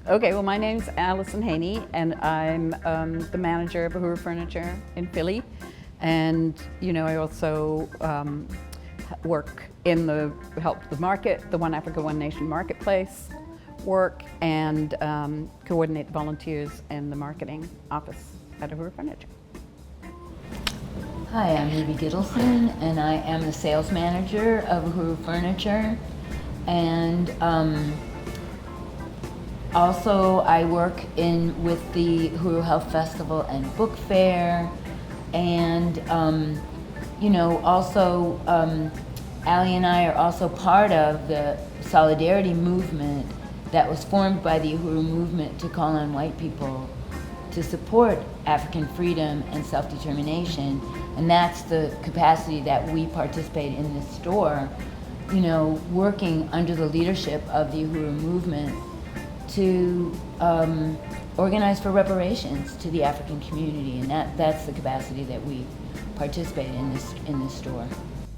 Okay, well, my name's Alison and I'm the manager of Uhuru Furniture in Philly. And, I also work in help the market, the One Africa, One Nation marketplace work, and coordinate the volunteers in the marketing office at Uhuru Furniture. Hi, I'm Ruby Gittleson, and I am the sales manager of Uhuru Furniture. And also, I work with the Uhuru Health Festival and Book Fair, and also Allie and I are also part of the solidarity movement that was formed by the Uhuru movement to call on white people to support African freedom and self-determination, and that's the capacity that we participate in this store, working under the leadership of the Uhuru movement to organize for reparations to the African community, and that's the capacity that we participate in this store.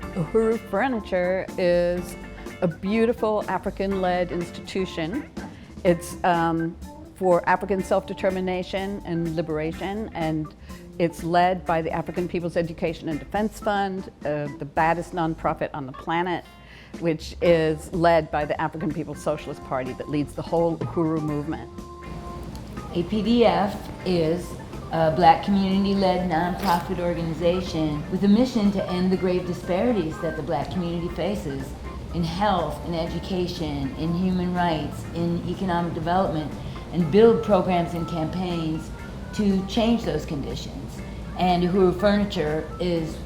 Uhuru Furniture is a beautiful African-led institution. It's for African self-determination and liberation, and it's led by the African People's Education and Defense Fund, the baddest nonprofit on the planet, which is led by the African People's Socialist Party that leads the whole Uhuru movement. APEDF is a Black community-led nonprofit organization with a mission to end the grave disparities that the Black community faces in health, in education, in human rights, in economic development, and build programs and campaigns to change those conditions. And Uhuru Furniture is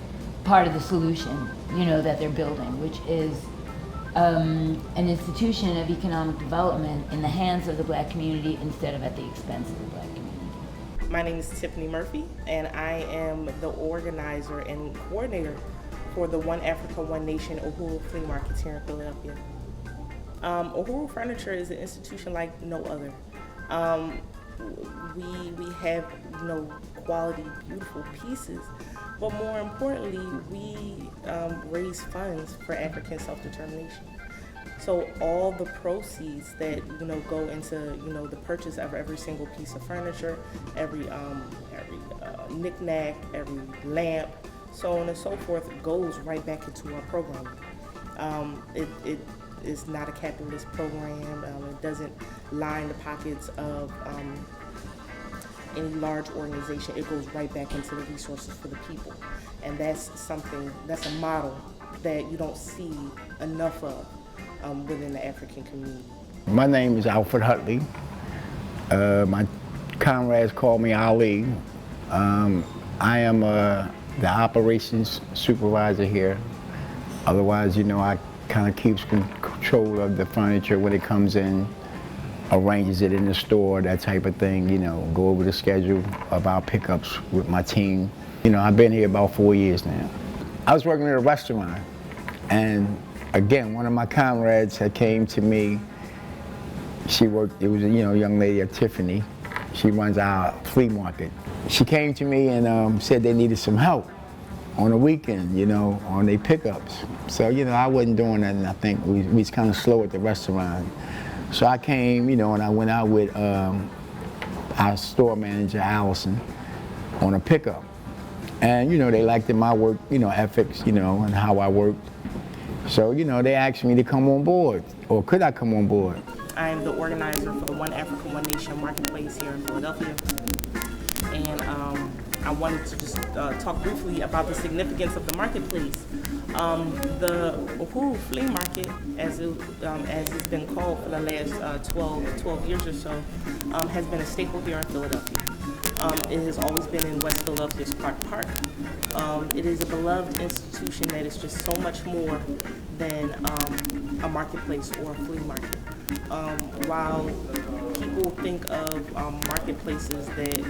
part of the solution, that they're building, which is an institution of economic development in the hands of the Black community instead of at the expense of the Black community. My name is Tiffany Murphy, and I am the organizer and coordinator for the One Africa, One Nation Uhuru Flea Markets here in Philadelphia. Uhuru Furniture is an institution like no other. We have quality, beautiful pieces, but more importantly, we raise funds for African self-determination. So all the proceeds that go into the purchase of every single piece of furniture, every knick-knack, every lamp, so on and so forth, goes right back into our program. It is not a capitalist program. It doesn't line the pockets of any large organization. It goes right back into the resources for the people. And that's a model that you don't see enough of within the African community. My name is Alfred Hutley. My comrades call me Ali. I am the operations supervisor here. Otherwise, I kind of keeps control of the furniture when it comes in, arranges it in the store, that type of thing, go over the schedule of our pickups with my team. I've been here about 4 years now. I was working at a restaurant, and again, one of my comrades had came to me. She worked, it was a young lady at Tiffany. She runs our flea market. She came to me and said they needed some help on the weekend, on their pickups. So, I wasn't doing that, and I think we was kind of slow at the restaurant. So I came, and I went out with our store manager, Alison, on a pickup. And, they liked my work, ethics, and how I worked. So, they asked me to come on board, or could I come on board? I am the organizer for the One Africa, One Nation marketplace here in Philadelphia. And I wanted to just talk briefly about the significance of the marketplace. The Uhuru Flea Market, as it's been called for the last 12 years or so, has been a staple here in Philadelphia. It has always been in West Philadelphia's Clark Park. It is a beloved institution that is just so much more than a marketplace or a flea market. While people think of marketplaces that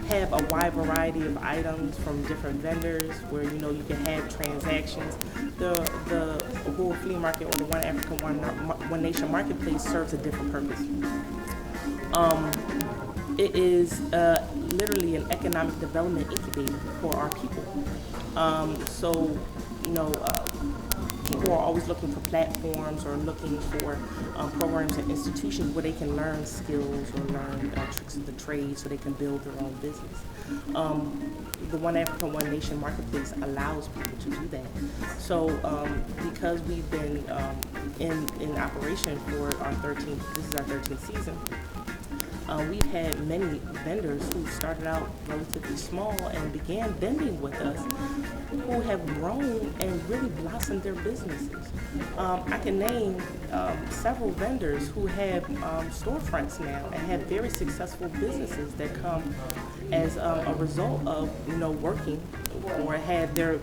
have a wide variety of items from different vendors, where you can have transactions, the Uhuru Flea Market or the One Africa, One Nation marketplace serves a different purpose. It is literally an economic development incubator for our people. People are always looking for platforms or looking for programs and institutions where they can learn skills or learn tricks of the trade so they can build their own business. The One Africa, One Nation marketplace allows people to do that. So because we've been in operation for our 13th, this is our 13th season, we've had many vendors who started out relatively small and began vending with us who have grown and really blossomed their businesses. I can name several vendors who have storefronts now and have very successful businesses that come as a result of working or had their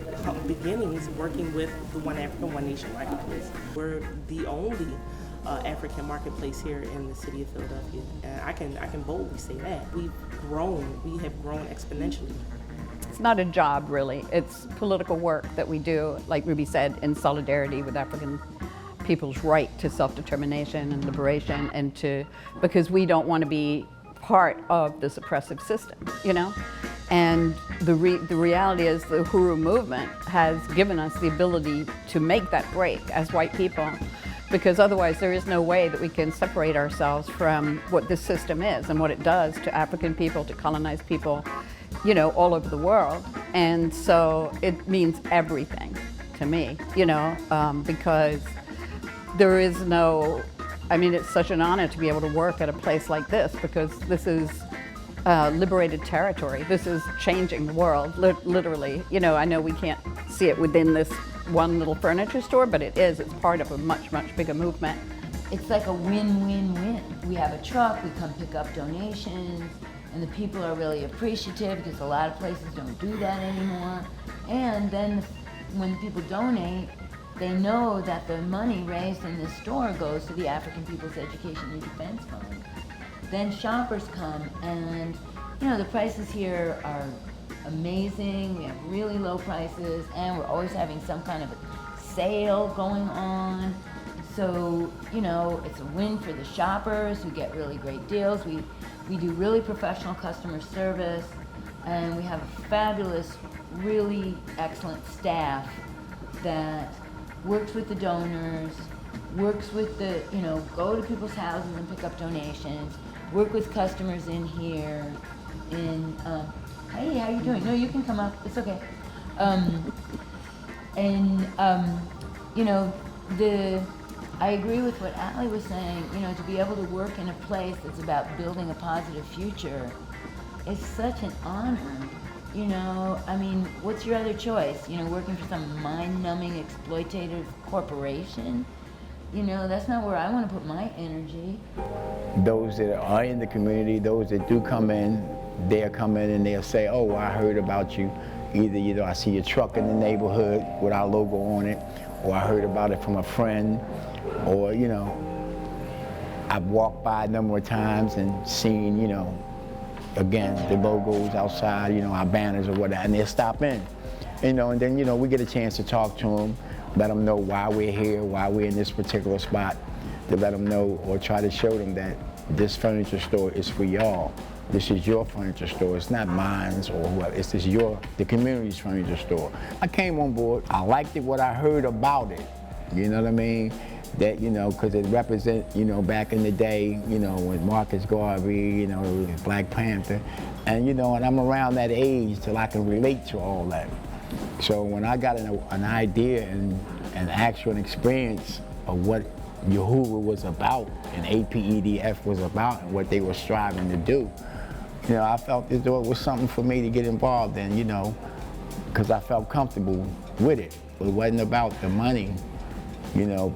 beginnings working with the One Africa, One Nation marketplace. We're the only African marketplace here in the city of Philadelphia, and I can boldly say that we have grown exponentially. It's not a job, really. It's political work that we do, like Ruby said, in solidarity with African people's right to self-determination and liberation, and because we don't want to be part of this oppressive system, And the reality is the Uhuru movement has given us the ability to make that break as white people, because otherwise there is no way that we can separate ourselves from what this system is and what it does to African people, to colonized people, all over the world. And so it means everything to me, because there is no, it's such an honor to be able to work at a place like this, because this is liberated territory. This is changing the world, literally. I know we can't see it within this one little furniture store, but it is. It's part of a much, much bigger movement. It's like a win-win-win. We have a truck, we come pick up donations, and the people are really appreciative because a lot of places don't do that anymore. And then when people donate, they know that the money raised in this store goes to the African People's Education and Defense Fund. Then shoppers come, and the prices here are amazing. We have really low prices, and we're always having some kind of a sale going on. So, it's a win for the shoppers who get really great deals. We do really professional customer service, and we have a fabulous, really excellent staff that works with the donors, works with the, go to people's houses and pick up donations, work with customers in here, hey, how you doing? No, you can come up, it's okay. I agree with what Allie was saying, to be able to work in a place that's about building a positive future is such an honor. What's your other choice? Working for some mind-numbing, exploitative corporation? That's not where I want to put my energy. Those that are in the community, those that do come in, they'll come in and they'll say, oh, I heard about you. Either, I see your truck in the neighborhood with our logo on it, or I heard about it from a friend, or, I've walked by a number of times and seen, again, the logos outside, our banners or whatever, and they'll stop in, and then, we get a chance to talk to them, let them know why we're here, why we're in this particular spot, to let them know or try to show them that this furniture store is for y'all. This is your furniture store. It's not mine's or what. It's just the community's furniture store. I came on board. I liked it, what I heard about it. You know what I mean? That, because it represents, back in the day, when Marcus Garvey, Black Panther, and, and I'm around that age till I can relate to all that. So when I got an idea and an actual experience of what Uhuru was about and APEDF was about and what they were striving to do, I felt as though it was something for me to get involved in, because I felt comfortable with it. It wasn't about the money,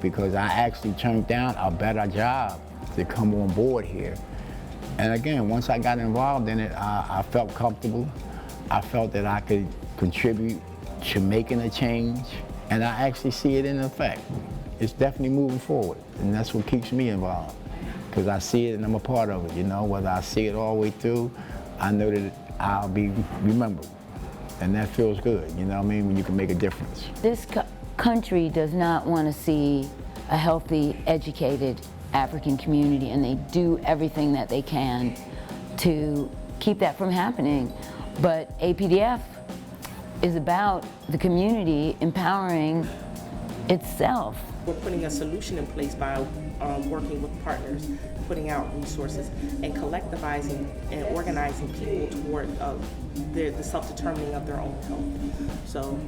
because I actually turned down a better job to come on board here. And again, once I got involved in it, I felt comfortable. I felt that I could contribute to making a change, and I actually see it in effect. It's definitely moving forward, and that's what keeps me involved, because I see it and I'm a part of it, whether I see it all the way through, I know that I'll be remembered, and that feels good, when you can make a difference. This country does not want to see a healthy, educated African community, and they do everything that they can to keep that from happening. But APEDF is about the community empowering itself. We're putting a solution in place by working with partners, putting out resources, and collectivizing and organizing people toward the self-determining of their own health. So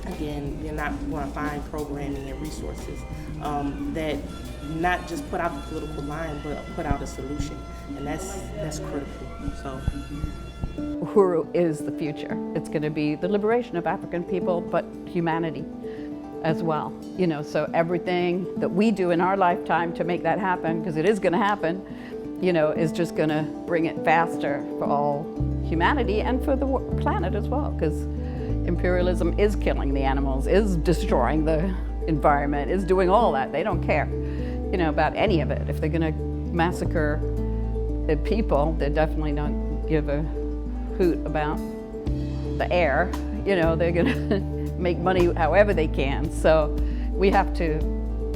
again, you're not going to find programming and resources that not just put out the political line, but put out a solution, and that's critical. So Uhuru is the future. It's going to be the liberation of African people, but humanity as well. You know, so everything that we do in our lifetime to make that happen, because it is going to happen, you know, is just going to bring it faster for all humanity and for the planet as well, because imperialism is killing the animals, is destroying the environment, is doing all that. They don't care, you know, about any of it. If they're going to massacre the people, they definitely don't give a hoot about the air. You know, they're going to make money however they can. So we have to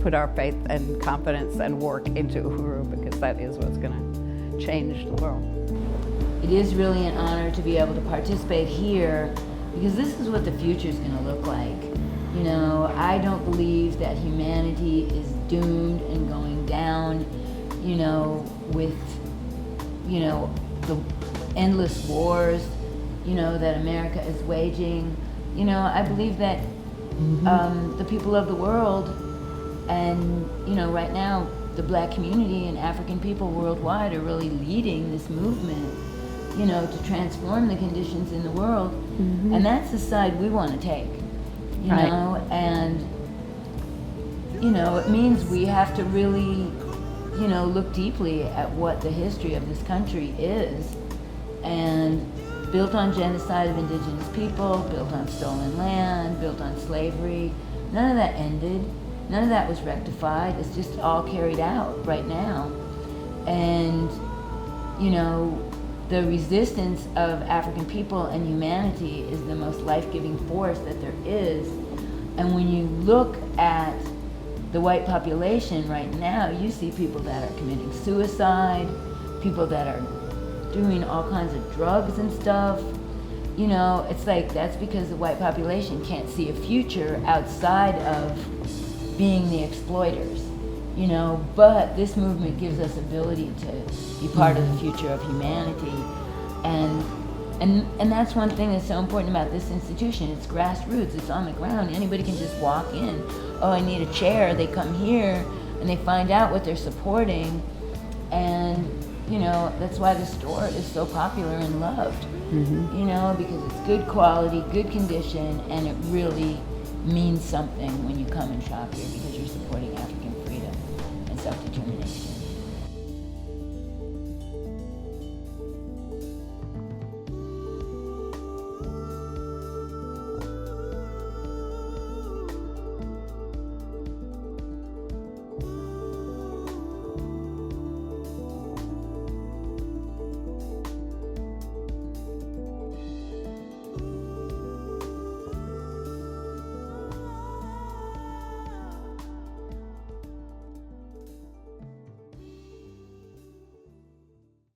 put our faith and confidence and work into Uhuru, because that is what's going to change the world. It is really an honor to be able to participate here, because this is what the future is going to look like. You know, I don't believe that humanity is doomed and going down, you know, with, you know, the endless wars, you know, that America is waging. You know, I believe that the people of the world, and, you know, right now, the Black community and African people worldwide are really leading this movement, you know, to transform the conditions in the world. And that's the side we want to take, you know, and, you know, it means we have to really, you know, look deeply at what the history of this country is, and built on genocide of indigenous people, built on stolen land, built on slavery. None of that ended. None of that was rectified. It's just all carried out right now. And, you know, the resistance of African people and humanity is the most life-giving force that there is. And when you look at the white population right now, you see people that are committing suicide, people that are doing all kinds of drugs and stuff. You know, it's like that's because the white population can't see a future outside of being the exploiters, you know, but this movement gives us ability to be part of the future of humanity. And that's one thing that's so important about this institution. It's grassroots, it's on the ground. Anybody can just walk in. Oh, I need a chair. They come here and they find out what they're supporting. And, you know, that's why the store is so popular and loved, you know, because it's good quality, good condition, and it really means something when you come and shop here, because you're supporting African freedom and self-determination.